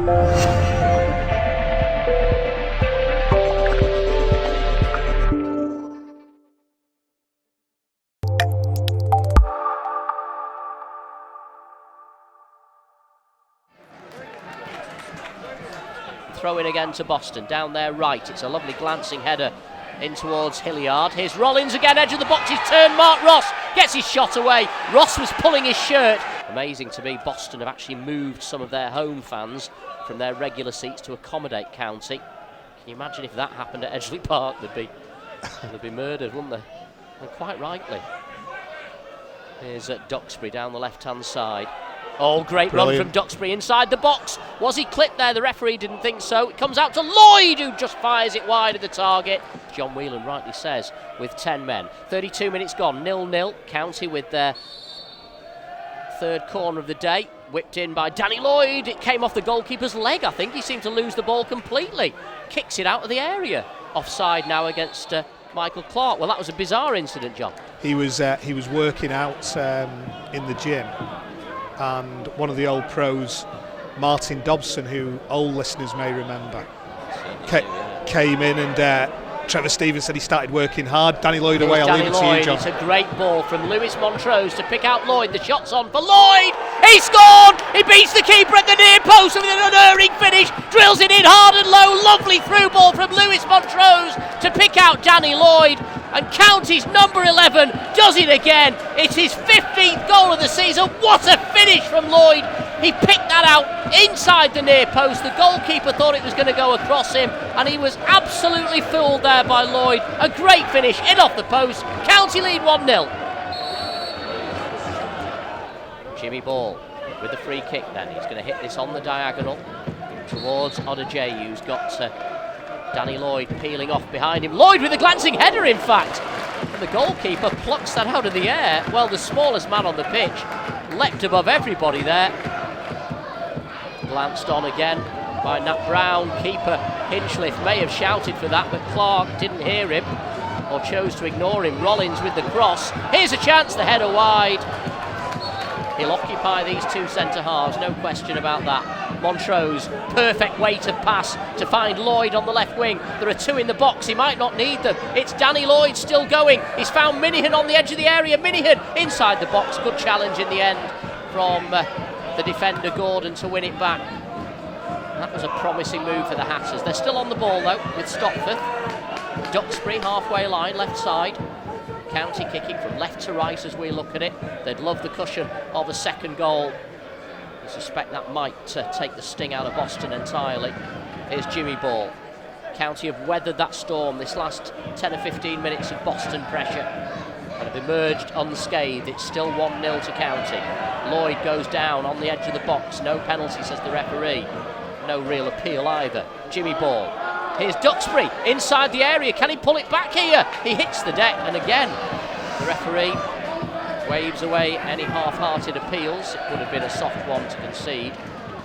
Throw in again to Boston, down their right. It's a lovely glancing header in towards Hilliard. Here's Rollins again, edge of the box, he's turned. Mark Ross gets his shot away. Ross was pulling his shirt. Amazing to me, Boston have actually moved some of their home fans from their regular seats to accommodate County. Can you imagine if that happened at Edgeley Park? They'd be murdered, wouldn't they? And quite rightly. Here's Duxbury down the left-hand side. Oh, great run from Duxbury inside the box. Was he clipped there? The referee didn't think so. It comes out to Lloyd, who just fires it wide of the target. John Whelan rightly says, with 10 men. 32 minutes gone, 0-0. County with their third corner of the day. Whipped in by Danny Lloyd. It came off the goalkeeper's leg, I think. He seemed to lose the ball completely. Kicks it out of the area. Offside now against Michael Clark. Well, that was a bizarre incident, John. He was working out in the gym. And one of the old pros, Martin Dobson, who old listeners may remember, came in, and Trevor Stevens said he started working hard. Danny Lloyd away, I'll leave it to you, John. It's a great ball from Lewis Montrose to pick out Lloyd. The shot's on for Lloyd. He scored! He beats the keeper at the near post with an unerring finish. Drills it in hard and low. Lovely through ball from Lewis Montrose to pick out Danny Lloyd. And County's number 11 does it again. It's his 15th goal of the season. What a finish from Lloyd. He picked that out inside the near post. The goalkeeper thought it was going to go across him, and he was absolutely fooled there by Lloyd. A great finish in off the post. County lead 1-0. Jimmy Ball with the free kick then. He's going to hit this on the diagonal towards Odaje, who's got Danny Lloyd peeling off behind him. Lloyd with a glancing header, in fact. And the goalkeeper plucks that out of the air. Well, the smallest man on the pitch leapt above everybody there. Glanced on again by Nat Brown. Keeper Hinchliffe may have shouted for that, but Clark didn't hear him or chose to ignore him. Rollins with the cross. Here's a chance, the header wide. He'll occupy these two centre-halves, no question about that. Montrose, perfect weight of pass to find Lloyd on the left wing. There are two in the box, he might not need them. It's Danny Lloyd still going. He's found Minihan on the edge of the area. Minihan inside the box, good challenge in the end from the defender Gordon to win it back. That was a promising move for the Hatters. They're still on the ball though with Stockport. Duxbury halfway line, left side. County kicking from left to right as we look at it. They'd love the cushion of a second goal. I suspect that might take the sting out of Boston entirely. Here's Jimmy Ball. County have weathered that storm this last 10 or 15 minutes of Boston pressure and have emerged unscathed. It's still 1-0 to County. Lloyd goes down on the edge of the box. No penalty, says the referee. No real appeal either. Jimmy Ball. Here's Duxbury inside the area. Can he pull it back here? He hits the deck, and again the referee waves away any half-hearted appeals. It would have been a soft one to concede.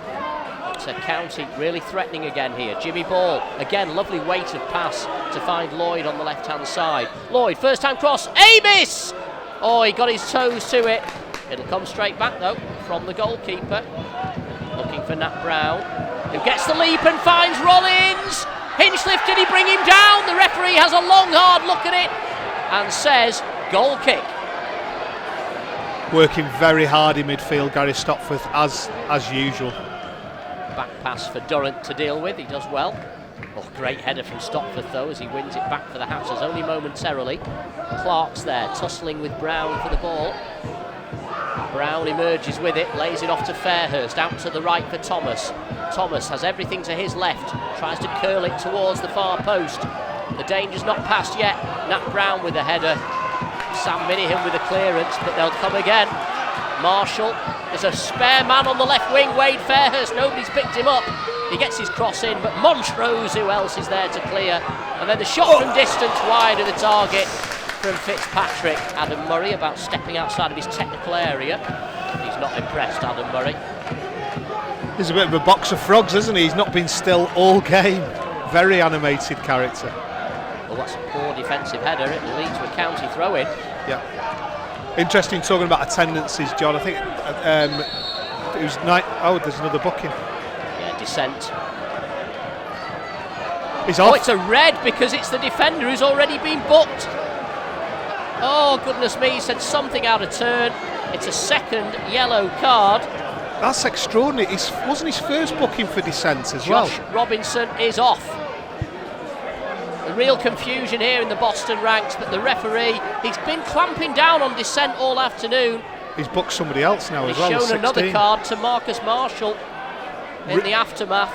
But County really threatening again here. Jimmy Ball, again, lovely weight of pass to find Lloyd on the left-hand side. Lloyd, first time cross, Amis! Oh, he got his toes to it. It'll come straight back though from the goalkeeper. Looking for Nat Brown, who gets the leap and finds Rollins. Hinchliffe, did he bring him down? The referee has a long, hard look at it and says, goal kick. Working very hard in midfield, Gary Stopforth, as usual. Back pass for Durrant to deal with, he does well. Oh, great header from Stopforth though as he wins it back for the Hatters, only momentarily. Clark's there, tussling with Brown for the ball. Brown emerges with it, lays it off to Fairhurst, out to the right for Thomas. Thomas has everything to his left, tries to curl it towards the far post. The danger's not passed yet. Nat Brown with the header. Sam Minihan with the clearance, but they'll come again. Marshall, there's a spare man on the left wing, Wade Fairhurst, nobody's picked him up. He gets his cross in, but Montrose, who else is there to clear? And then the shot from distance wide of the target from Fitzpatrick. Adam Murray about stepping outside of his technical area. He's not impressed, Adam Murray. He's a bit of a box of frogs, isn't he? He's not been still all game. Very animated character. Well, that's a poor defensive header. It'll lead to a County throw-in. Yeah. Interesting talking about attendances, John. I think it was night. Oh, there's another booking. Yeah, descent. He's off. Oh, it's a red because it's the defender who's already been booked. Oh, goodness me, he said something out of turn. It's a second yellow card. That's extraordinary. It wasn't his first booking for dissent as well. Josh Robinson is off. The real confusion here in the Boston ranks, but the referee, he's been clamping down on dissent all afternoon. He's booked somebody else now as well. He's shown another card to Marcus Marshall in the aftermath,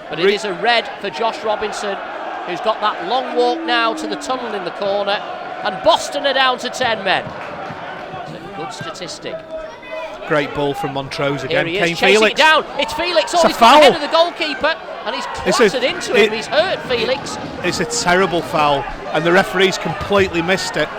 but it is a red for Josh Robinson, who's got that long walk now to the tunnel in the corner, and Boston are down to 10 men. It's a good statistic. Great ball from Montrose again. Here he is, Kane chasing Felix. it down. It's Felix. It's oh, a he's foul. got ahead of the goalkeeper, and he's clattered into him. He's hurt Felix. It's a terrible foul, and the referee's completely missed it.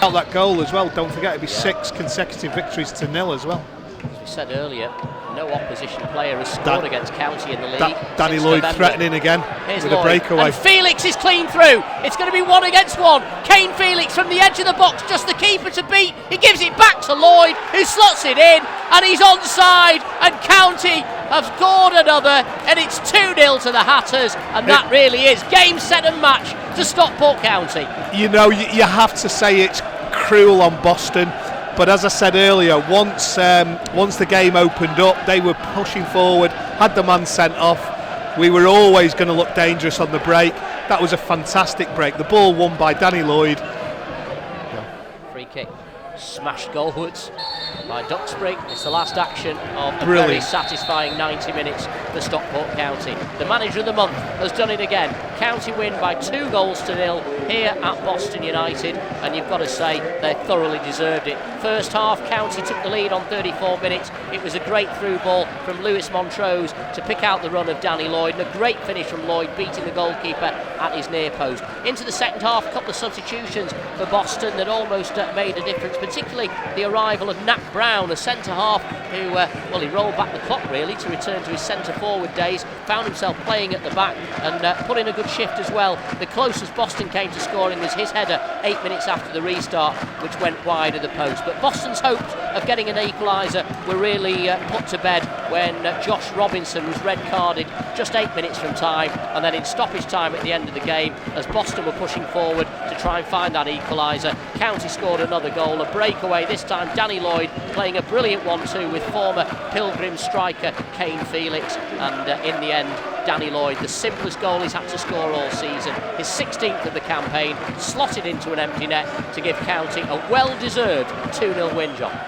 Out that goal as well. Don't forget, it'd be 6 consecutive victories to 0 as well. As we said earlier, no opposition player has scored against County in the league. Danny Lloyd November. threatening again Here's with Lloyd. a breakaway. And Felix is clean through. It's going to be 1 against 1. Kane Felix from the edge of the box, just the keeper to beat. He gives it back to Lloyd, who slots it in, and he's onside. And County have scored another, and it's 2-0 to the Hatters, and that really is game, set, and match to Stockport County. You know, you have to say it's cruel on Boston. But as I said earlier, once the game opened up, they were pushing forward, had the man sent off. We were always going to look dangerous on the break. That was a fantastic break. The ball won by Danny Lloyd. Free kick, smashed goalwards by Duxbury. It's the last action of a Brilliant. very satisfying 90 minutes for Stockport County. The manager of the month has done it again. County win by 2-0 here at Boston United, and you've got to say they thoroughly deserved it. First half, County took the lead on 34 minutes. It was a great through ball from Lewis Montrose to pick out the run of Danny Lloyd, and a great finish from Lloyd, beating the goalkeeper at his near post. Into the second half, a couple of substitutions for Boston that almost made a difference, particularly the arrival of Nat Brown, a centre half who, he rolled back the clock really to return to his centre forward days, found himself playing at the back and put in a good shift as well. The closest Boston came to scoring was his header 8 minutes after the restart, which went wide of the post. But Boston's hopes of getting an equaliser were really put to bed when Josh Robinson was red carded just 8 minutes from time, and then in stoppage time at the end of the game, as Boston were pushing forward to try and find that equaliser, County scored another goal, a breakaway, this time Danny Lloyd playing a brilliant 1-2 with former Pilgrim striker Kane Felix, and in the end Danny Lloyd, the simplest goal he's had to score all season, his 16th of the campaign, slotted into an empty net to give County a well-deserved 2-0 win, John.